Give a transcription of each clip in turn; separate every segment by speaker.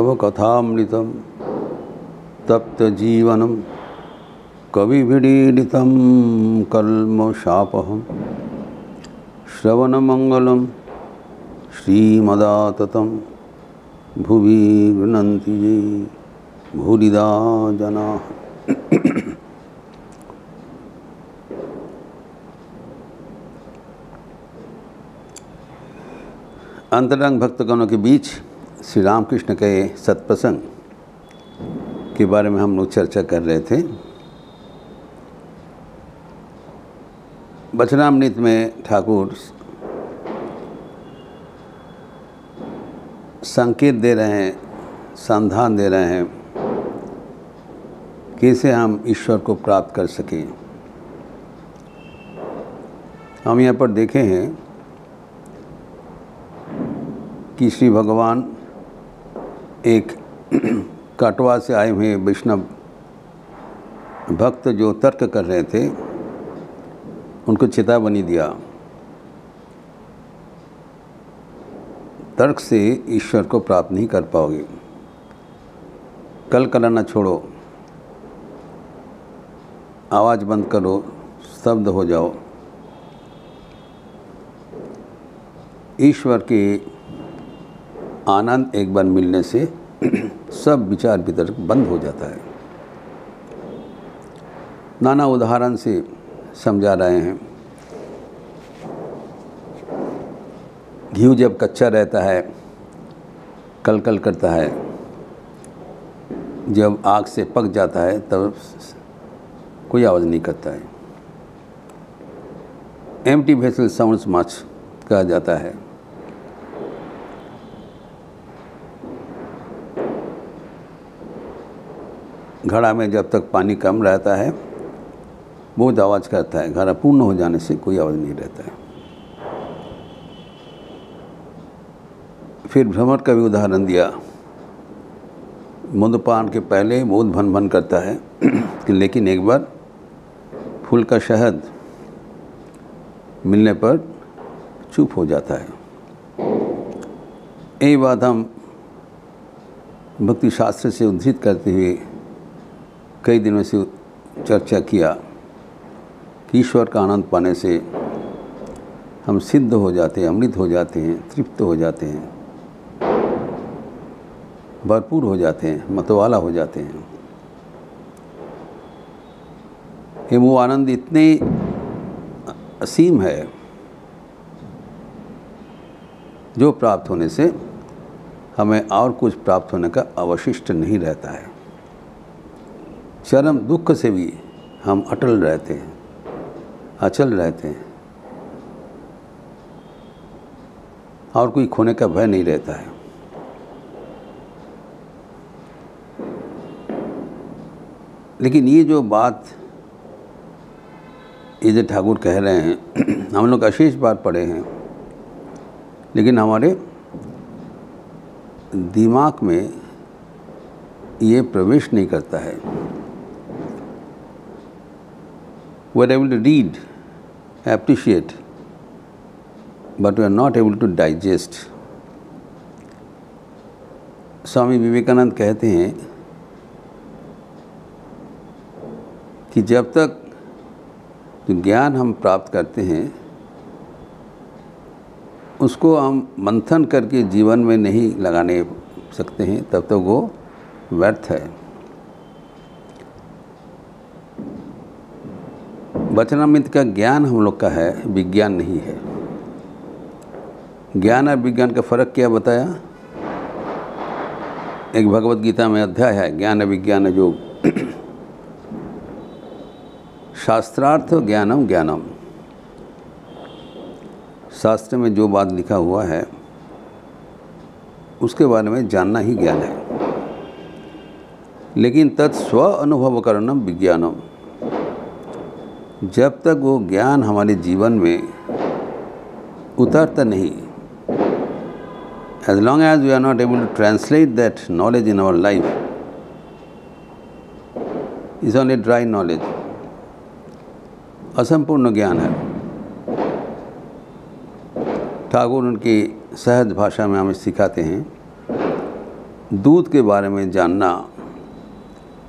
Speaker 1: तव कथामृतं तप्तजीवनं कविभिरीडितं कल्मषापहं श्रवणमंगलं श्रीमदाततं भुवि गृह्णन्ति ये भूरिदा जनाः। अंतरंग भक्तगणों के बीच श्री रामकृष्ण के सत्प्रसंग के बारे में हम लोग चर्चा कर रहे थे। वचनामृत में ठाकुर संकेत दे रहे हैं, संधान दे रहे हैं, कैसे हम ईश्वर को प्राप्त कर सकें। हम यहाँ पर देखे हैं कि श्री भगवान एक कटवा से आए हुए वैष्णव भक्त जो तर्क कर रहे थे, उनको चेतावनी दिया, तर्क से ईश्वर को प्राप्त नहीं कर पाओगे, कल कराना छोड़ो, आवाज़ बंद करो, स्तब्ध हो जाओ। ईश्वर के आनंद एक बार मिलने से सब विचार वितर्क बंद हो जाता है। नाना उदाहरण से समझा रहे हैं। घी जब कच्चा रहता है, कल कल करता है, जब आग से पक जाता है तब कोई आवाज़ नहीं करता है। एम्प्टी वेसल साउंड्स मच कहा जाता है। घड़ा में जब तक पानी कम रहता है बहुत आवाज़ करता है, घड़ा पूर्ण हो जाने से कोई आवाज़ नहीं रहता है। फिर भ्रमर का भी उदाहरण दिया। मधुपान के पहले बहुत भन भन करता है लेकिन एक बार फूल का शहद मिलने पर चुप हो जाता है। यही बात हम भक्ति शास्त्र से उद्धृत करते हुए कई दिनों से चर्चा किया कि ईश्वर का आनंद पाने से हम सिद्ध हो जाते हैं, अमृत हो जाते हैं, तृप्त हो जाते हैं, भरपूर हो जाते हैं, मतवाला हो जाते हैं। ये वो आनंद इतने असीम है जो प्राप्त होने से हमें और कुछ प्राप्त होने का अवशिष्ट नहीं रहता है। चरम दुख से भी हम अटल रहते हैं, अचल रहते हैं और कोई खोने का भय नहीं रहता है। लेकिन ये जो बात ये जो ठाकुर कह रहे हैं हम लोग अशेष बार पढ़े हैं, लेकिन हमारे दिमाग में ये प्रवेश नहीं करता है। We are able to read, appreciate, but we are not able to digest. Swami Vivekananda कहते हैं कि जब तक जो ज्ञान हम प्राप्त करते हैं उसको हम मंथन करके जीवन में नहीं लगाने सकते हैं, तब तक वो व्यर्थ है। वचनामृत का ज्ञान हम लोग का है, विज्ञान नहीं है। ज्ञान और विज्ञान का फ़र्क क्या बताया? एक भगवत गीता में अध्याय है ज्ञान विज्ञान योग। शास्त्रार्थ ज्ञानम ज्ञानम, शास्त्र में जो बात लिखा हुआ है उसके बारे में जानना ही ज्ञान है। लेकिन तत्स्व अनुभव करणम विज्ञानम, जब तक वो ज्ञान हमारे जीवन में उतरता नहीं, as long as we are not able to translate that knowledge in our life, is only dry knowledge, असंपूर्ण ज्ञान है। ठाकुर उनकी सहज भाषा में हमें सिखाते हैं, दूध के बारे में जानना,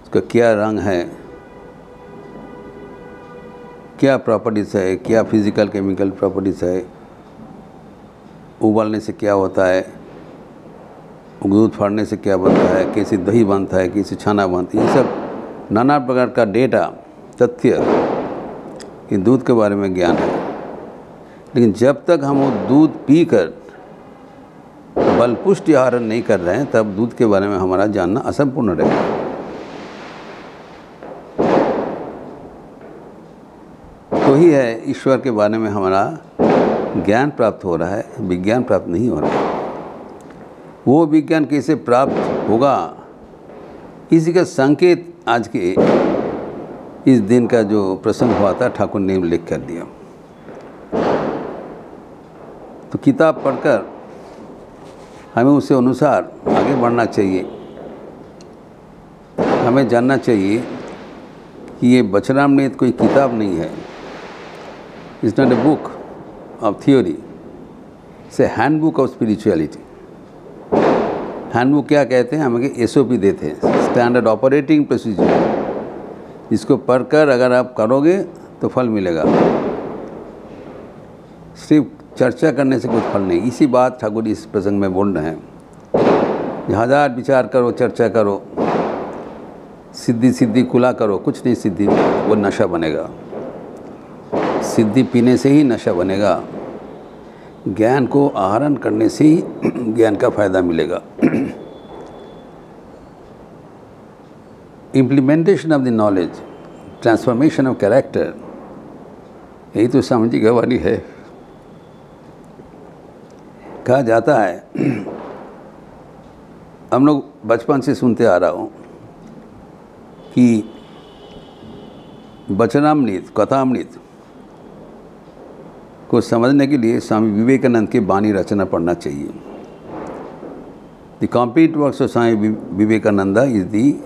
Speaker 1: उसका क्या रंग है, क्या प्रॉपर्टीज़ है, क्या फिज़िकल केमिकल प्रॉपर्टीज़ है, उबालने से क्या होता है, दूध फाड़ने से क्या बनता है, कैसे दही बनता है, कैसे छाना बनती है, ये सब नाना प्रकार का डेटा, तथ्य कि दूध के बारे में ज्ञान है। लेकिन जब तक हम वो दूध पीकर बलपुष्टि आहरण नहीं कर रहे हैं, तब दूध के बारे में हमारा जानना असंपूर्ण रहेगा। तो ही है ईश्वर के बारे में हमारा ज्ञान प्राप्त हो रहा है, विज्ञान प्राप्त नहीं हो रहा है। वो विज्ञान कैसे प्राप्त होगा, इसी का संकेत आज के इस दिन का जो प्रसंग हुआ था ठाकुर ने उल्लेख कर दिया। तो किताब पढ़कर हमें उसे अनुसार आगे बढ़ना चाहिए। हमें जानना चाहिए कि ये वचनामृत कोई किताब नहीं है, it's not a book of theory, it's a handbook of spirituality. Handbook क्या कहते हैं, हमें SOP देते हैं, स्टैंडर्ड ऑपरेटिंग प्रोसीजर। इसको पढ़कर अगर आप करोगे तो फल मिलेगा, सिर्फ चर्चा करने से कुछ फल नहीं। इसी बात ठाकुर इस प्रसंग में बोल रहे हैं। हजार विचार करो, चर्चा करो, सिद्धि कुला करो, कुछ नहीं सिद्धि, वो नशा बनेगा। सिद्धि पीने से ही नशा बनेगा, ज्ञान को आहरण करने से ही ज्ञान का फायदा मिलेगा। Implementation of the knowledge, transformation of character, यही तो स्वामी जी की वाणी है। कहा जाता है, हम लोग बचपन से सुनते आ रहा हूँ कि वचनामृत, कथामृत को समझने के लिए स्वामी विवेकानंद के वाणी रचना पढ़ना चाहिए। The complete works of Swami Vivekananda is the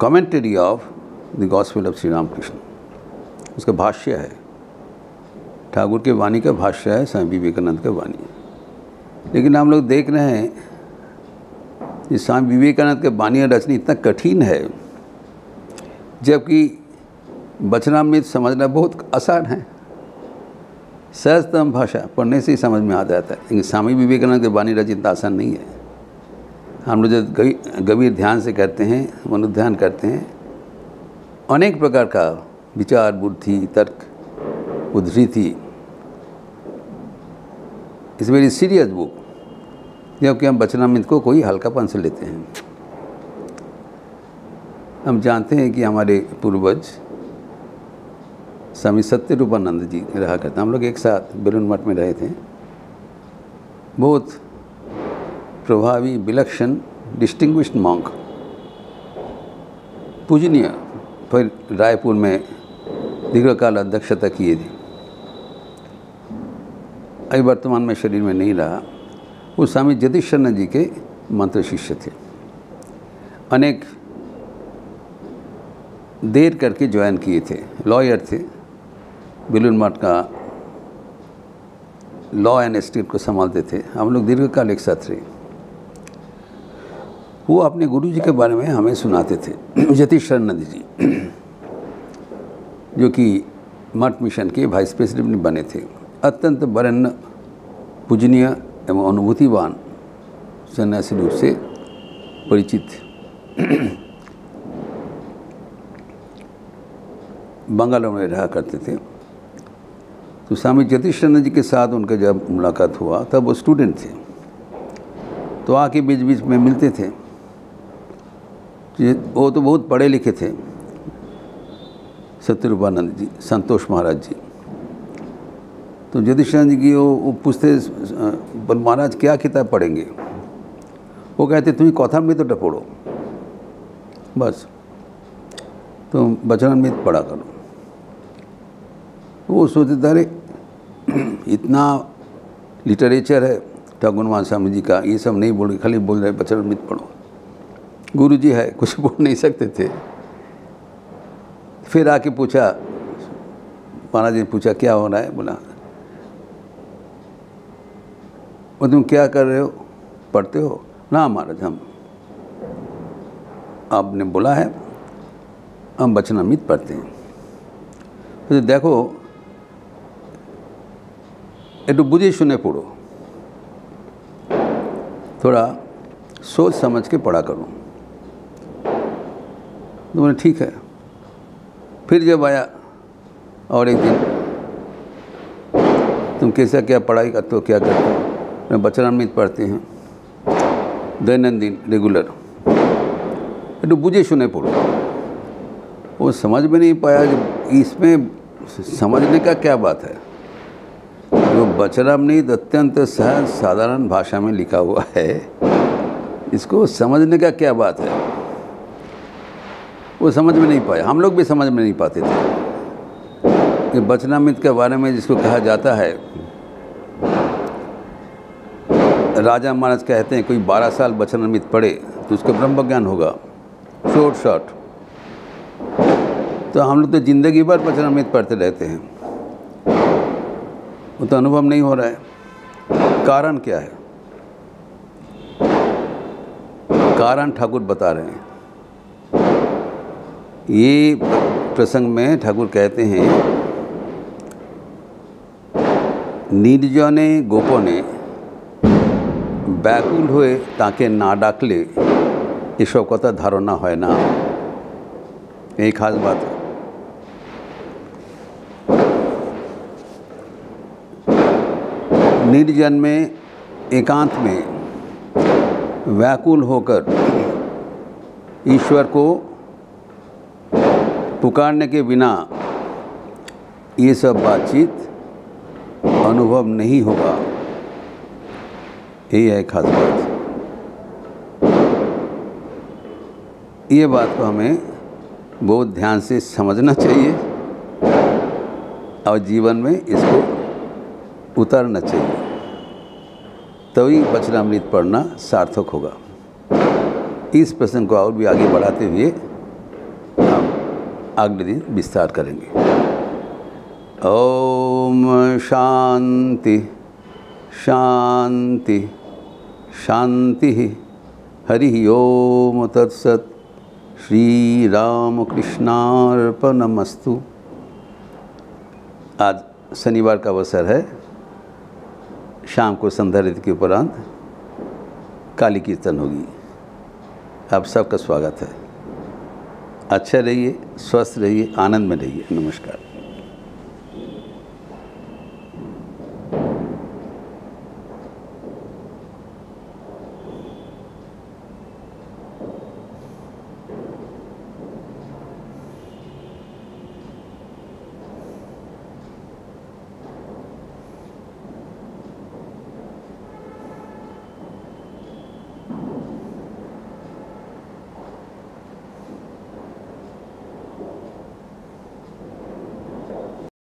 Speaker 1: commentary of the gospel of Shri Ramakrishna. उसका भाष्य है, ठाकुर के वाणी का भाष्य है स्वामी विवेकानंद का वाणी। लेकिन हम लोग देख रहे हैं कि स्वामी विवेकानंद के वाणी रचना इतना कठिन है, जबकि वचनामृत समझना बहुत आसान है, सहजतम भाषा पढ़ने से ही समझ में आ जाता है। लेकिन स्वामी विवेकानंद के वाणी रचना इतना आसान नहीं है। हम लोग जब गंभीर ध्यान से करते हैं, मनोध्यान करते हैं, अनेक प्रकार का विचार, बुद्धि, तर्क, उद्धृति, इट्स वेरी सीरियस बुक, जबकि हम वचनामृत को कोई हल्कापन से लेते हैं। हम जानते हैं कि हमारे पूर्वज स्वामी सत्यरूपानंद जी रहा करते, हम लोग एक साथ बेलूर मठ में रहे थे। बहुत प्रभावी, विलक्षण, डिस्टिंग्विश्ड मॉन्क, पूजनीय, फिर रायपुर में दीर्घकाल अध्यक्षता किए थे। अभी वर्तमान में शरीर में नहीं रहा। वो स्वामी जतीश्वरानंद जी के मंत्र शिष्य थे। अनेक देर करके ज्वाइन किए थे, लॉयर थे, बेलूर मठ का लॉ एंड एस्टेट को संभालते थे। हम लोग दीर्घकाल एक साथ रहे। वो अपने गुरु जी के बारे में हमें सुनाते थे, जतीश्वरानंद जी, जो कि मठ मिशन के वाइस प्रेसिडेंट बने थे। अत्यंत वरेण्य, पूजनीय एवं अनुभूतिवान सन्यासी रूप से परिचित थे। बंगालों में रहा करते थे। तो स्वामी जतीश्वरानंद जी के साथ उनका जब मुलाकात हुआ तब वो स्टूडेंट थे, तो आके बीच बीच में मिलते थे। वो तो बहुत पढ़े लिखे थे, सत्यरूपानंद जी, संतोष महाराज जी। तो जतीश्वरानंद जी की वो पूछते, महाराज क्या किताब पढ़ेंगे? वो कहते तुम्हें कथामृत तो पढ़ो, बस तुम वचनामृत पढ़ा करो। वो सोचते थे, अरे इतना लिटरेचर है ठाकुर स्वामी जी का, ये सब नहीं बोल, खाली बोल रहे वचनामृत पढ़ो। गुरु जी है, कुछ बोल नहीं सकते थे। फिर आके पूछा, महाराज ने पूछा क्या हो रहा है? बोला वो तुम क्या कर रहे हो, पढ़ते हो? ना महाराज, हम आपने बोला है हम वचनामृत पढ़ते हैं। तो देखो একটু बुझे सुने पढ़ो, थोड़ा सोच समझ के पढ़ा करो। तो मैंने ठीक है। फिर जब आया और एक दिन तुम कैसा क्या पढ़ाई करते हो, क्या करते हो? मैं वचनामृत पढ़ते हैं दैनंदिन रेगुलर। तो बुझे सुने पढ़ो। वो समझ में नहीं पाया कि इसमें समझने का क्या बात है। जो वचनामृत अत्यंत सहज साधारण भाषा में लिखा हुआ है, इसको समझने का क्या बात है, वो समझ में नहीं पाया। हम लोग भी समझ में नहीं पाते थे कि वचनामृत के बारे में जिसको कहा जाता है, राजा महाराज कहते हैं कोई 12 साल वचनामृत पढ़े तो उसको ब्रह्म ज्ञान होगा, शॉर्ट। तो हम लोग तो ज़िंदगी भर वचनामृत पढ़ते रहते हैं, वो तो अनुभव नहीं हो रहा है। कारण क्या है? कारण ठाकुर बता रहे हैं। ये प्रसंग में ठाकुर कहते हैं, निर्जने गोपने ব্যাকুল হয়ে তাকে না ডাকলে এসব কথা ধারণা হয় না। এই খাস बात है। निर्जन में एकांत में व्याकुल होकर ईश्वर को पुकारने के बिना ये सब बातचीत अनुभव नहीं होगा। यही है खास बात। ये बात को हमें बहुत ध्यान से समझना चाहिए और जीवन में इसको उतारना चाहिए, तभी वचनामृत पढ़ना सार्थक होगा। इस प्रसंग को और भी आगे बढ़ाते हुए हम अगले दिन विस्तार करेंगे। ओम शांति शांति शांति। हरि ओम तत्सत। श्री राम कृष्णार्पणमस्तु। आज शनिवार का अवसर है। शाम को संध्या आरती के उपरांत काली कीर्तन होगी। आप सबका स्वागत है। अच्छा रहिए, स्वस्थ रहिए, आनंद में रहिए। नमस्कार।